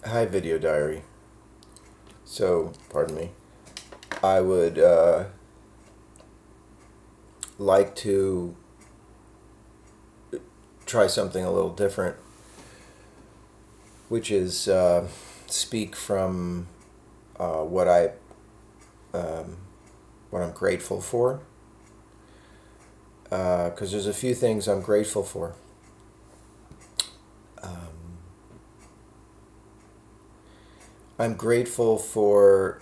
Hi, video diary. So, pardon me. I would like to try something a little different, which is speak from what um, what I'm grateful for. Because there's a few things I'm grateful for. Um, I'm grateful for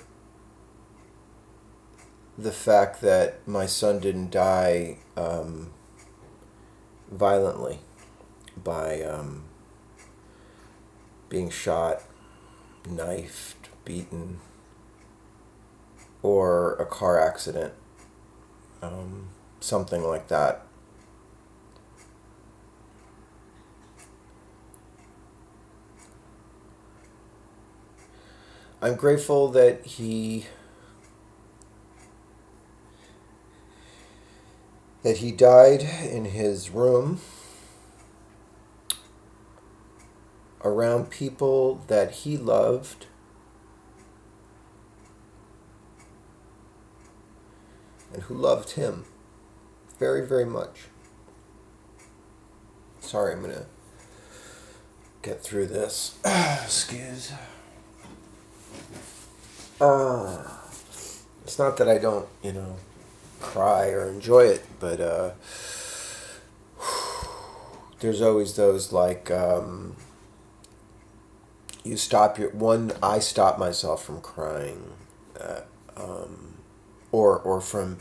the fact that my son didn't die violently by being shot, knifed, beaten, or a car accident, something like that. I'm grateful that he died in his room around people that he loved and who loved him very, very much. Sorry, I'm going to get through this. Excuse. Uh, it's not that I don't, cry or enjoy it, but there's always those like you stop your one. I stop myself from crying, or from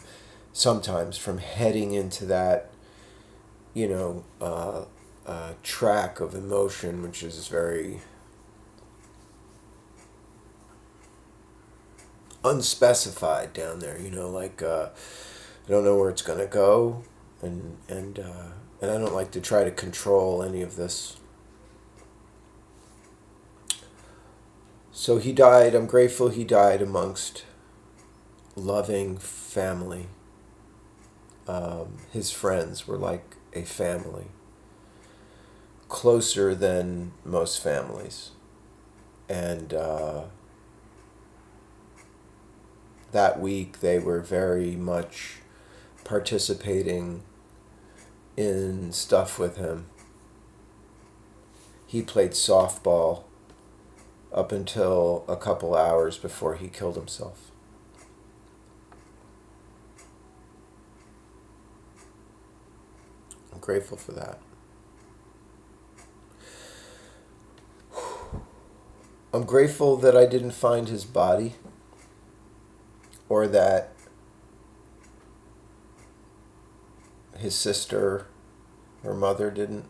sometimes from heading into that track of emotion, which is very unspecified down there. Like I don't know where it's gonna go, and I don't like to try to control any of this. So he died. I'm grateful he died amongst loving family. His friends were like a family, closer than most families, and that week they were very much participating in stuff with him. He played softball up until a couple hours before he killed himself. I'm grateful for that. I'm grateful that I didn't find his body, or that his sister or mother didn't.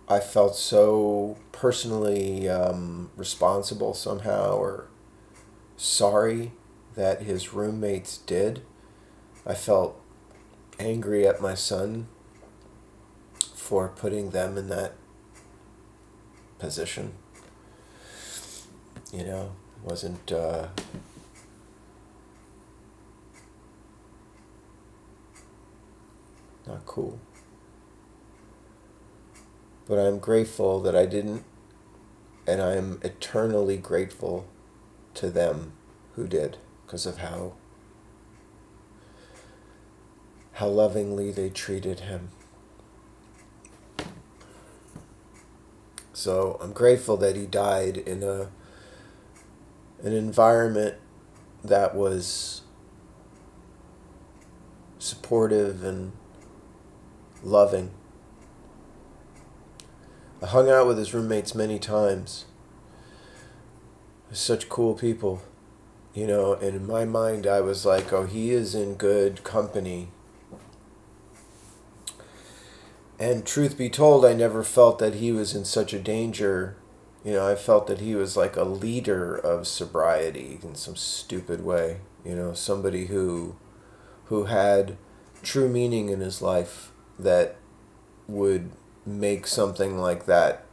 I felt so personally responsible somehow, or sorry that his roommates did. I felt angry at my son for putting them in that position. Wasn't not cool. But I'm grateful that I didn't, and I'm eternally grateful to them who did, because of how lovingly they treated him. So I'm grateful that he died in an environment that was supportive and loving. I hung out with his roommates many times. They're such cool people, and in my mind I was like, oh, he is in good company. And truth be told, I never felt that he was in such a danger. I felt that he was like a leader of sobriety in some stupid way. Somebody who had true meaning in his life that would make something like that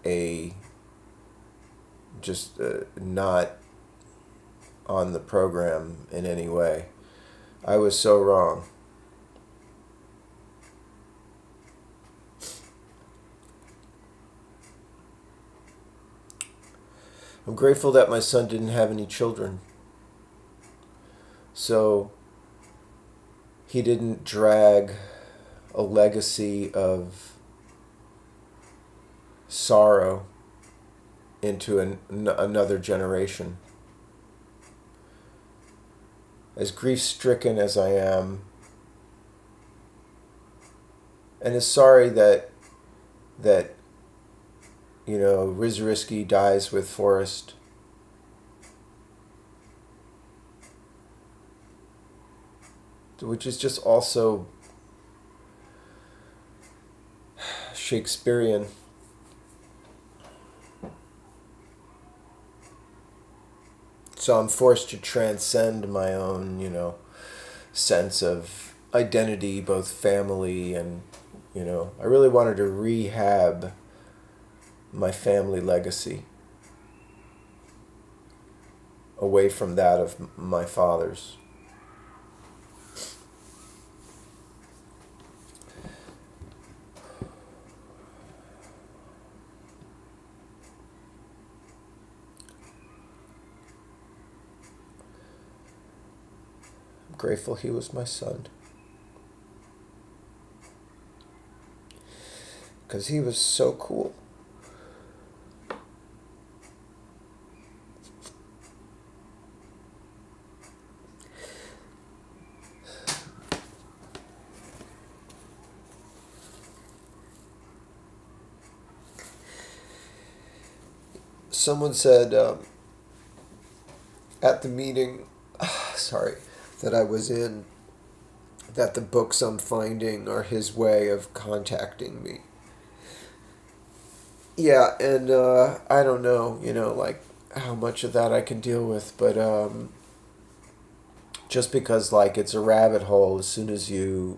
just not on the program in any way. I was so wrong. I'm grateful that my son didn't have any children. So he didn't drag a legacy of sorrow into another generation. As grief-stricken as I am, and as sorry that Ryzy-Ryski dies with Forrest, which is just also Shakespearean. So I'm forced to transcend my own, sense of identity, both family and, I really wanted to rehab my family legacy away from that of my father's. I'm grateful he was my son, because he was so cool. Someone said at the meeting, that I was in, that the books I'm finding are his way of contacting me. Yeah, and I don't know, like how much of that I can deal with, but just because like it's a rabbit hole, as soon as you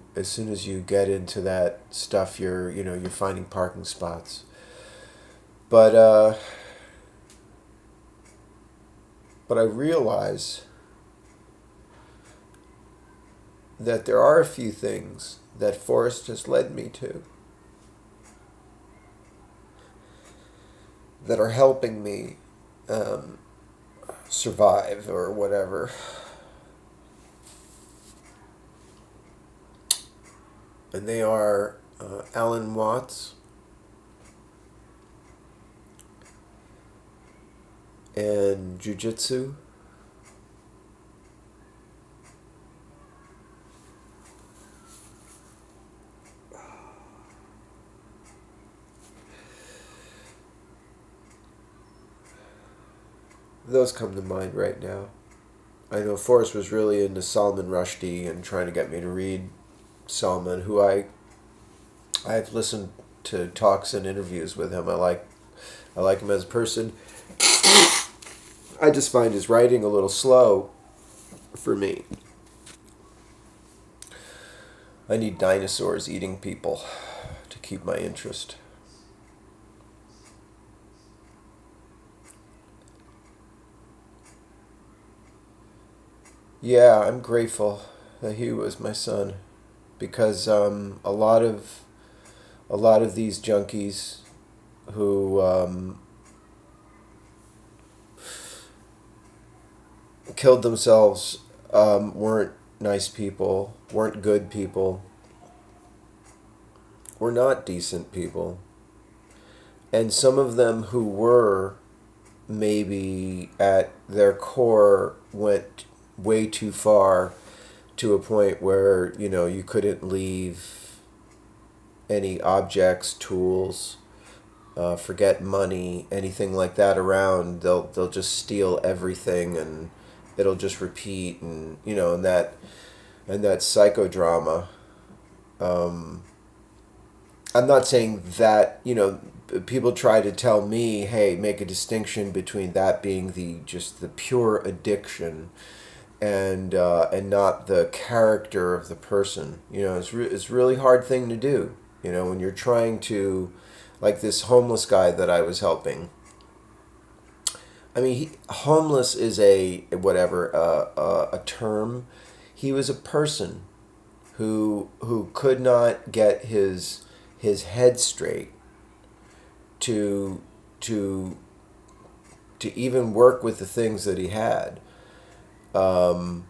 get into that stuff, you're finding parking spots. But I realize that there are a few things that Forrest has led me to that are helping me survive or whatever. And they are Alan Watts and jiu-jitsu. Those come to mind right now. I know Forrest was really into Salman Rushdie and trying to get me to read Salman, who I've listened to talks and interviews with him. I like him as a person. I just find his writing a little slow for me. I need dinosaurs eating people to keep my interest. Yeah, I'm grateful that he was my son, because a lot of these junkies who killed themselves weren't nice people, weren't good people, were not decent people. And some of them who were, maybe at their core, went way too far, to a point where, you couldn't leave any objects, tools, forget money, anything like that around. They'll just steal everything, and it'll just repeat, and and that psychodrama. I'm not saying that, people try to tell me, hey, make a distinction between that being the pure addiction and not the character of the person. It's really hard thing to do, when you're trying to, like this homeless guy that I was helping. I mean, homeless is a term. He was a person who could not get his head straight to to even work with the things that he had. And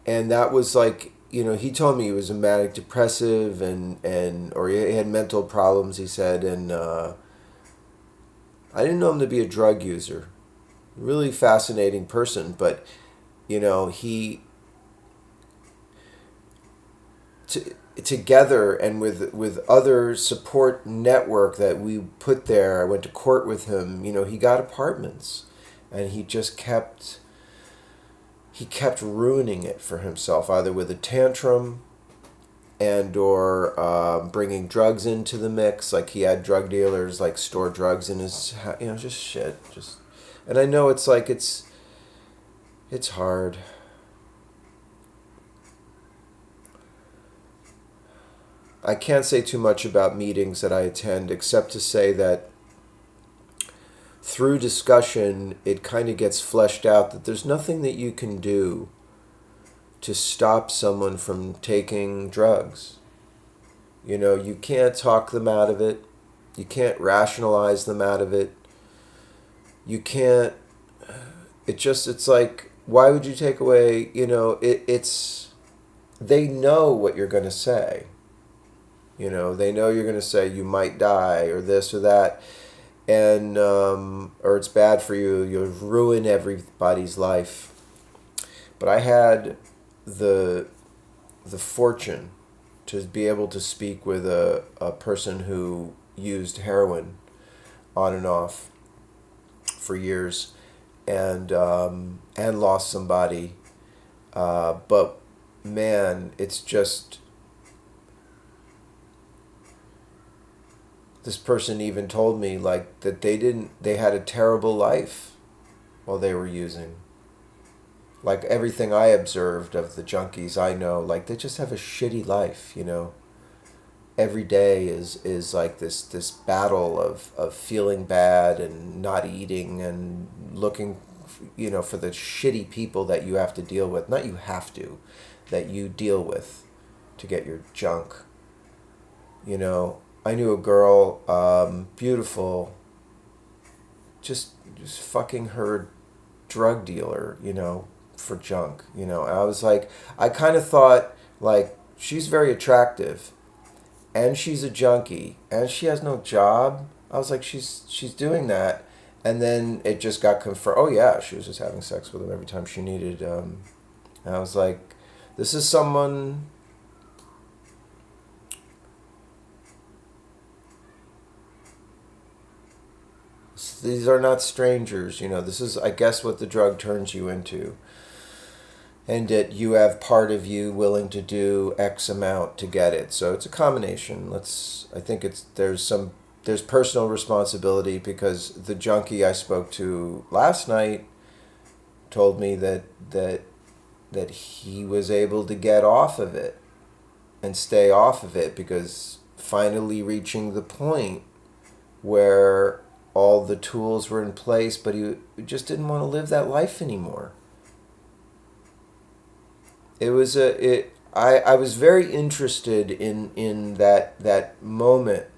that was like, he told me he was a manic depressive or he had mental problems, he said, and I didn't know him to be a drug user. Really fascinating person, but he together and with other support network that we put there. I went to court with him. He got apartments, and he just kept ruining it for himself, either with a tantrum or bringing drugs into the mix. Like he had drug dealers like store drugs in his, just shit. And I know it's like it's hard. I can't say too much about meetings that I attend, except to say that through discussion, it kind of gets fleshed out that there's nothing that you can do to stop someone from taking drugs. You can't talk them out of it. You can't rationalize them out of it. You can't, it's like, why would you take away, they know what you're going to say. They know you're going to say you might die or this or that, and or it's bad for you. You'll ruin everybody's life. But I had the fortune to be able to speak with a person who used heroin on and off for years, and lost somebody. But man, it's just. This person even told me like that they had a terrible life while they were using. Like everything I observed of the junkies I know, like they just have a shitty life, Every day is like this battle of feeling bad and not eating and looking, for the shitty people that you have to deal with. Not you have to, that you deal with to get your junk, I knew a girl, beautiful, just fucking her drug dealer, for junk, And I was like, I kind of thought, like, she's very attractive, and she's a junkie, and she has no job. I was like, she's doing that, and then it just got confirmed. Oh yeah, she was just having sex with him every time she needed. And I was like, this is someone. These are not strangers, this is, I guess, what the drug turns you into. And that you have part of you willing to do X amount to get it. So it's a combination. I think there's personal responsibility, because the junkie I spoke to last night told me that he was able to get off of it and stay off of it, because finally reaching the point where all the tools were in place, but he just didn't want to live that life anymore. I was very interested in that moment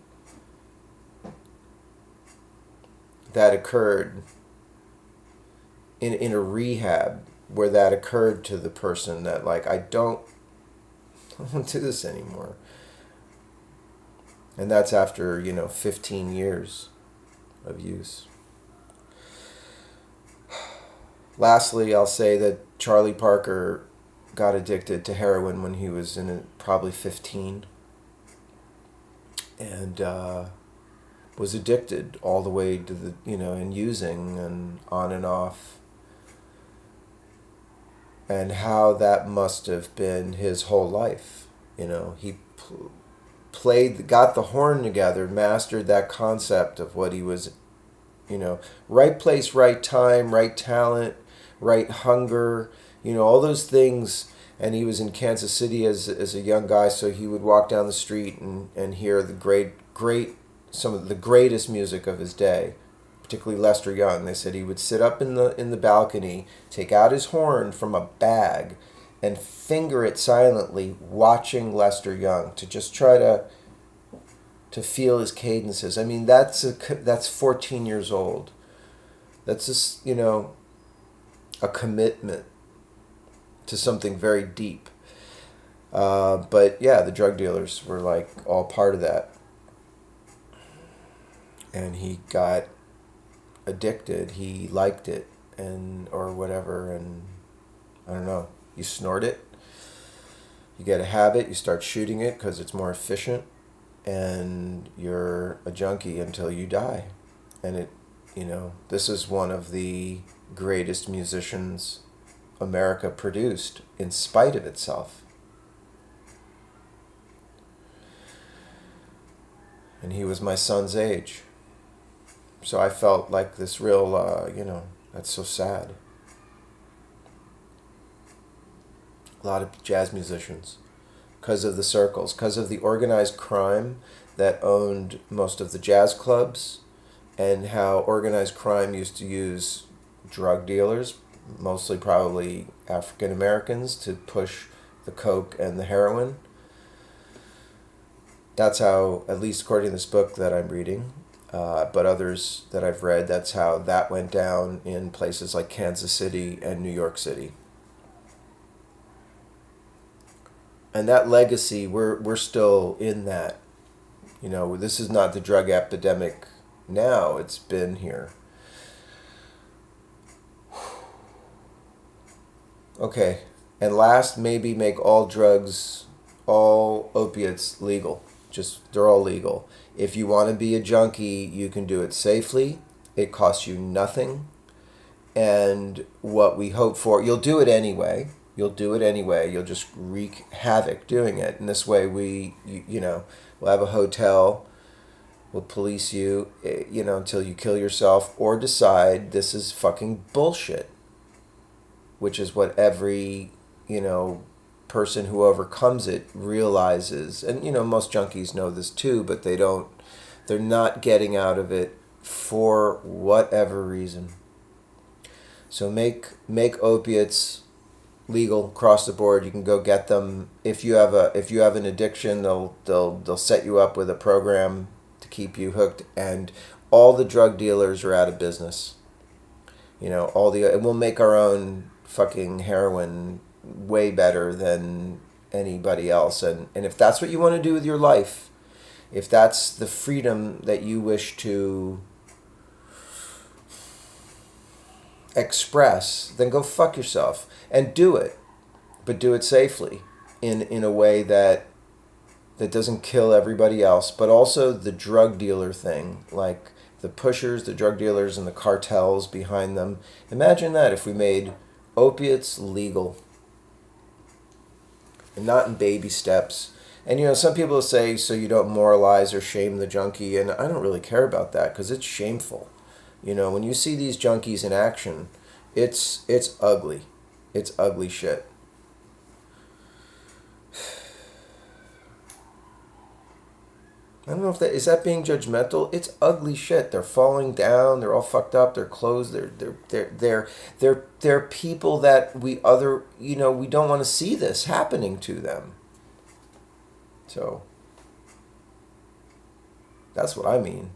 that occurred in a rehab, where that occurred to the person, that like, I don't want to do this anymore. And that's after 15 years of use. Lastly, I'll say that Charlie Parker got addicted to heroin when he was probably 15, and was addicted all the way to the and using and on and off, and how that must have been his whole life. He got the horn together, mastered that concept of what he was, right place, right time, right talent, right hunger, all those things. And he was in Kansas City as a young guy, so he would walk down the street and hear some of the greatest music of his day, particularly Lester Young. They said he would sit up in the balcony, take out his horn from a bag, and finger it silently, watching Lester Young, to just try to to feel his cadences. I mean, that's 14 years old. That's just, a commitment to something very deep. But yeah, the drug dealers were like all part of that. And he got addicted. He liked it, or whatever. And I don't know. You snort it. You get a habit. You start shooting it because it's more efficient. And you're a junkie until you die. And this is one of the greatest musicians America produced in spite of itself. And he was my son's age. So I felt like this real, that's so sad. A lot of jazz musicians, because of the circles, because of the organized crime that owned most of the jazz clubs, and how organized crime used to use drug dealers, mostly probably African Americans, to push the coke and the heroin. That's how, at least according to this book that I'm reading, but others that I've read, that's how that went down in places like Kansas City and New York City. And that legacy, we're still in that. This is not the drug epidemic now. It's been here. Okay. And last, maybe make all opiates legal. They're all legal. If you want to be a junkie, you can do it safely. It costs you nothing. And what we hope for, you'll do it anyway. You'll just wreak havoc doing it. And this way we'll have a hotel. We'll police you, until you kill yourself or decide this is fucking bullshit. Which is what every, person who overcomes it realizes. And, most junkies know this too, but they're not getting out of it for whatever reason. So make opiates legal across the board. You can go get them. If you have an addiction, they'll set you up with a program to keep you hooked, and all the drug dealers are out of business. And we'll make our own fucking heroin way better than anybody else. And if that's what you want to do with your life, if that's the freedom that you wish to express, then go fuck yourself and do it, but do it safely in a way that doesn't kill everybody else. But also the drug dealer thing, like the pushers, the drug dealers, and the cartels behind them. Imagine that if we made opiates legal and not in baby steps. And some people say so you don't moralize or shame the junkie, and I don't really care about that because it's shameful. When you see these junkies in action, it's ugly. It's ugly shit. I don't know if is that being judgmental. It's ugly shit. They're falling down. They're all fucked up. They're closed. They're people that we don't want to see this happening to them. So that's what I mean.